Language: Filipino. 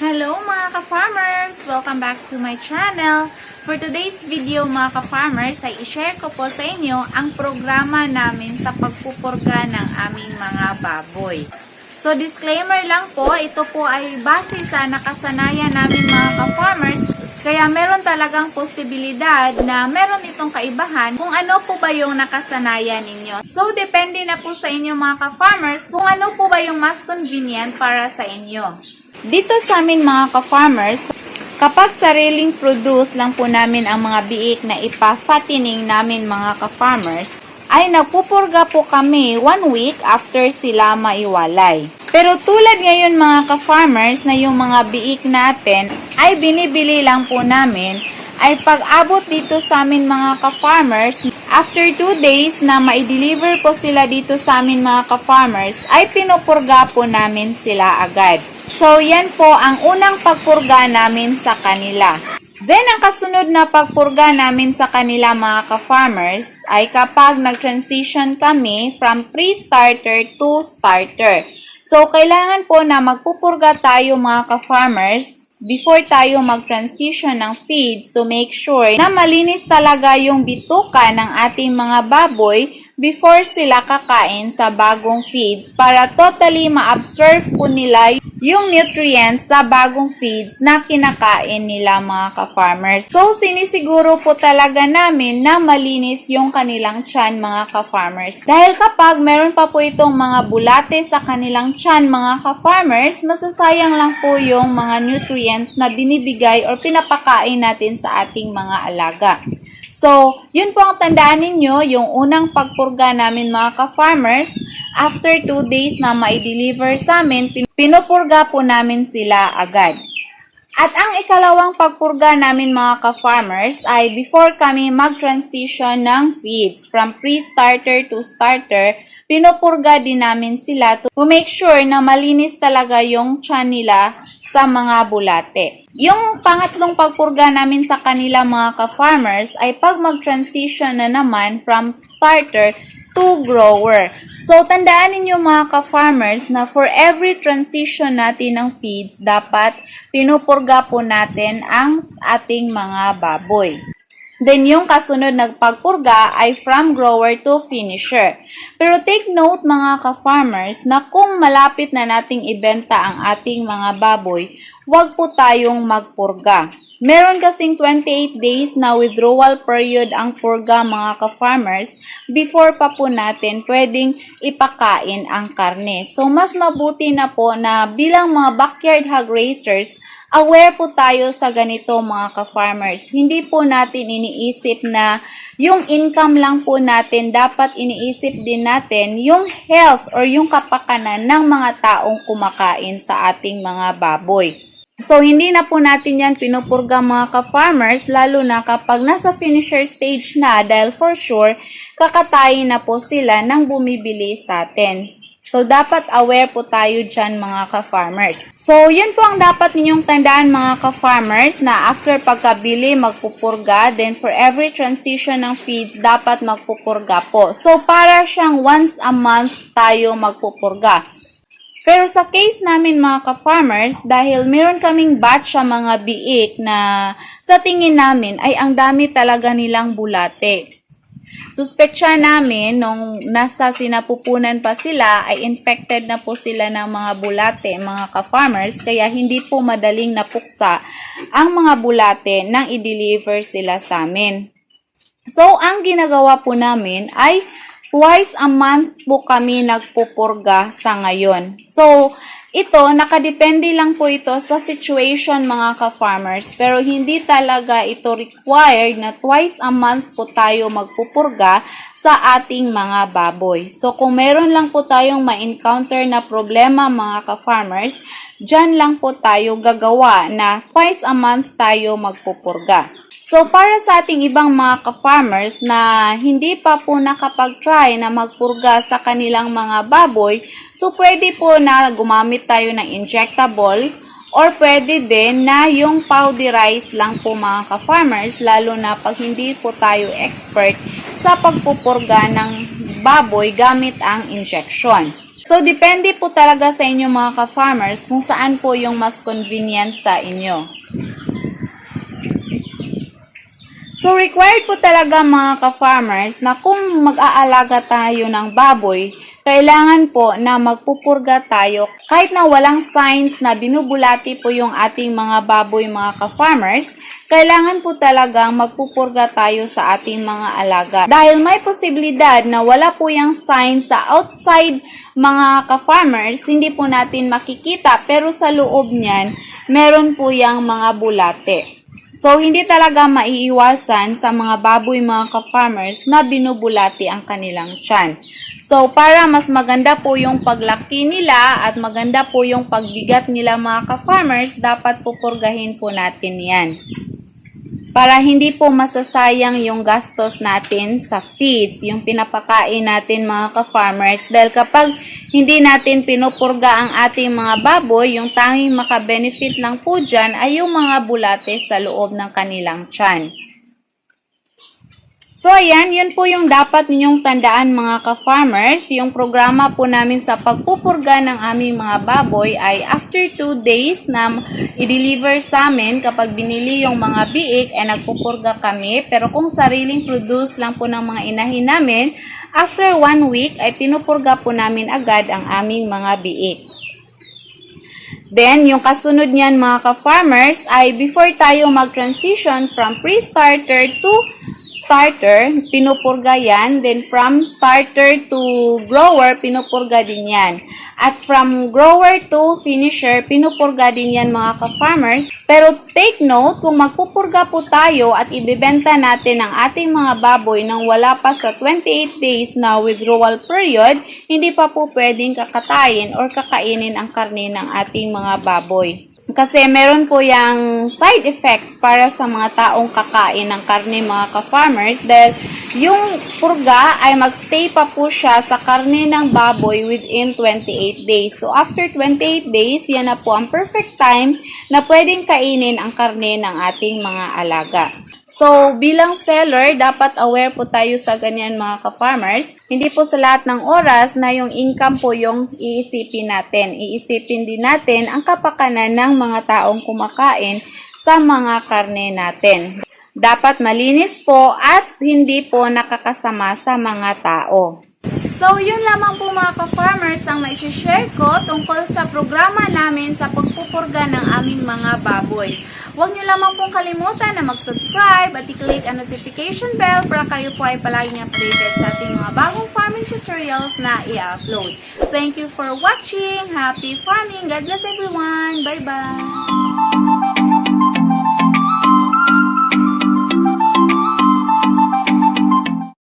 Hello mga ka-farmers! Welcome back to my channel. For today's video mga ka-farmers ay i-share ko po sa inyo ang programa namin sa pagpupurga ng aming mga baboy. So disclaimer lang po, ito po ay base sa nakasanayan namin mga ka-farmers. Kaya meron talagang posibilidad na meron itong kaibahan kung ano po ba yung nakasanayan ninyo. So depende na po sa inyo mga ka-farmers kung ano po ba yung mas convenient para sa inyo. Dito sa amin mga ka-farmers, kapag sariling produce lang po namin ang mga biik na ipa-fattening namin mga ka-farmers, ay nagpupurga po kami 1 week after sila maiwalay. Pero tulad ngayon mga ka-farmers na yung mga biik natin ay binibili lang po namin, ay pag-abot dito sa amin mga ka-farmers, after 2 days na ma-deliver po sila dito sa amin mga ka-farmers, ay pinupurga po namin sila agad. So, yan po ang unang pagpurga namin sa kanila. Then, ang kasunod na pagpurga namin sa kanila mga ka-farmers ay kapag nag-transition kami from pre-starter to starter. So, kailangan po na magpupurga tayo mga ka-farmers before tayo mag-transition ng feeds to make sure na malinis talaga yung bituka ng ating mga baboy before sila kakain sa bagong feeds para totally ma-absorb po nila yung nutrients sa bagong feeds na kinakain nila mga ka-farmers. So, sinisiguro po talaga namin na malinis yung kanilang tiyan mga ka-farmers. Dahil kapag meron pa po itong mga bulate sa kanilang tiyan mga ka-farmers, masasayang lang po yung mga nutrients na binibigay or pinapakain natin sa ating mga alaga. So, yun po ang tandaan ninyo, yung unang pagpurga namin mga ka-farmers, after 2 days na ma-deliver sa amin, pinupurga po namin sila agad. At ang ikalawang pagpurga namin mga ka-farmers ay before kami mag-transition ng feeds from pre-starter to starter, pinupurga din namin sila to make sure na malinis talaga yung tiyan nila sa mga bulate. Yung pangatlong pagpurga namin sa kanila mga ka-farmers ay pag mag-transition na naman from starter to grower. So, tandaan ninyo mga ka-farmers na for every transition natin ng feeds, dapat pinupurga po natin ang ating mga baboy. Then, yung kasunod nagpagpurga ay from grower to finisher. Pero take note mga ka-farmers na kung malapit na nating ibenta ang ating mga baboy, huwag po tayong magpurga. Meron kasing 28 days na withdrawal period ang purga mga ka-farmers before pa po natin pwedeng ipakain ang karne. So, mas mabuti na po na bilang mga backyard hog raisers, aware po tayo sa ganito mga ka-farmers. Hindi po natin iniisip na yung income lang po natin, dapat iniisip din natin yung health or yung kapakanan ng mga taong kumakain sa ating mga baboy. So, hindi na po natin yan pinupurga mga ka-farmers, lalo na kapag nasa finisher stage na dahil for sure, kakatayin na po sila ng bumibili sa atin. So, dapat aware po tayo dyan mga ka-farmers. So, yun po ang dapat ninyong tandaan mga ka-farmers na after pagkabili, magpupurga. Then, for every transition ng feeds, dapat magpupurga po. So, para siyang once a month tayo magpupurga. Pero sa case namin mga ka-farmers, dahil meron kaming batch sa mga biik na sa tingin namin ay ang dami talaga nilang bulate. Suspetsya namin nung nasa sinapupunan pa sila ay infected na po sila ng mga bulate mga ka-farmers, kaya hindi po madaling napuksa ang mga bulate nang i-deliver sila sa amin. So, ang ginagawa po namin ay twice a month po kami nagpupurga sa ngayon. So, ito, nakadepende lang po ito sa situation mga ka-farmers. Pero hindi talaga ito required na twice a month po tayo magpupurga sa ating mga baboy. So, kung meron lang po tayong ma-encounter na problema mga ka-farmers, dyan lang po tayo gagawa na twice a month tayo magpupurga. So, para sa ating ibang mga ka-farmers na hindi pa po nakapag-try na magpurga sa kanilang mga baboy, so pwede po na gumamit tayo ng injectable or pwede din na yung powderize lang po mga ka-farmers, lalo na pag hindi po tayo expert sa pagpupurga ng baboy gamit ang injection. So, depende po talaga sa inyo mga ka-farmers kung saan po yung mas convenient sa inyo. So, required po talaga mga ka-farmers na kung mag-aalaga tayo ng baboy, kailangan po na magpupurga tayo kahit na walang signs na binubulati po yung ating mga baboy mga ka-farmers, kailangan po talagang magpupurga tayo sa ating mga alaga. Dahil may posibilidad na wala po yung signs sa outside mga ka-farmers, hindi po natin makikita pero sa loob niyan, meron po yung mga bulate. So, hindi talaga maiiwasan sa mga baboy mga ka-farmers na binubulati ang kanilang tiyan. So, para mas maganda po yung paglaki nila at maganda po yung pagbigat nila mga ka-farmers, dapat pupurgahin po natin yan. Para hindi po masasayang yung gastos natin sa feeds, yung pinapakain natin mga ka-farmers. Dahil kapag hindi natin pinupurga ang ating mga baboy, yung tanging makabenefit lang po dyan ay yung mga bulate sa loob ng kanilang tiyan. So, ayan, yun po yung dapat ninyong tandaan mga ka-farmers. Yung programa po namin sa pagpupurga ng aming mga baboy ay after 2 days na i-deliver sa amin kapag binili yung mga biik ay nagpupurga kami. Pero kung sariling produce lang po ng mga inahin namin, after 1 week ay pinupurga po namin agad ang aming mga biik. Then, yung kasunod niyan mga ka-farmers ay before tayo mag-transition from pre-starter to starter, pinupurga yan. Then, from starter to grower, pinupurga din yan. At from grower to finisher, pinupurga din yan mga ka-farmers. Pero take note, kung magpupurga po tayo at ibebenta natin ang ating mga baboy nang wala pa sa 28 days na withdrawal period, hindi pa po pwedeng kakatayin or kakainin ang karne ng ating mga baboy. Kasi meron po yung side effects para sa mga taong kakain ng karne mga ka-farmers dahil yung purga ay magstay pa po siya sa karne ng baboy within 28 days. So after 28 days, yan na po ang perfect time na pwedeng kainin ang karne ng ating mga alaga. So, bilang seller, dapat aware po tayo sa ganyan mga ka-farmers. Hindi po sa lahat ng oras na yung income po yung iisipin natin. Iisipin din natin ang kapakanan ng mga taong kumakain sa mga karne natin. Dapat malinis po at hindi po nakakasama sa mga tao. So, yun lamang po mga ka-farmers ang mai-share ko tungkol sa programa namin sa pagpupurga ng aming mga baboy. Huwag nyo lamang pong kalimutan na mag-subscribe at i-click ang notification bell para kayo po ay palaging updated sa ating mga bagong farming tutorials na i-upload. Thank you for watching. Happy farming. God bless everyone. Bye-bye.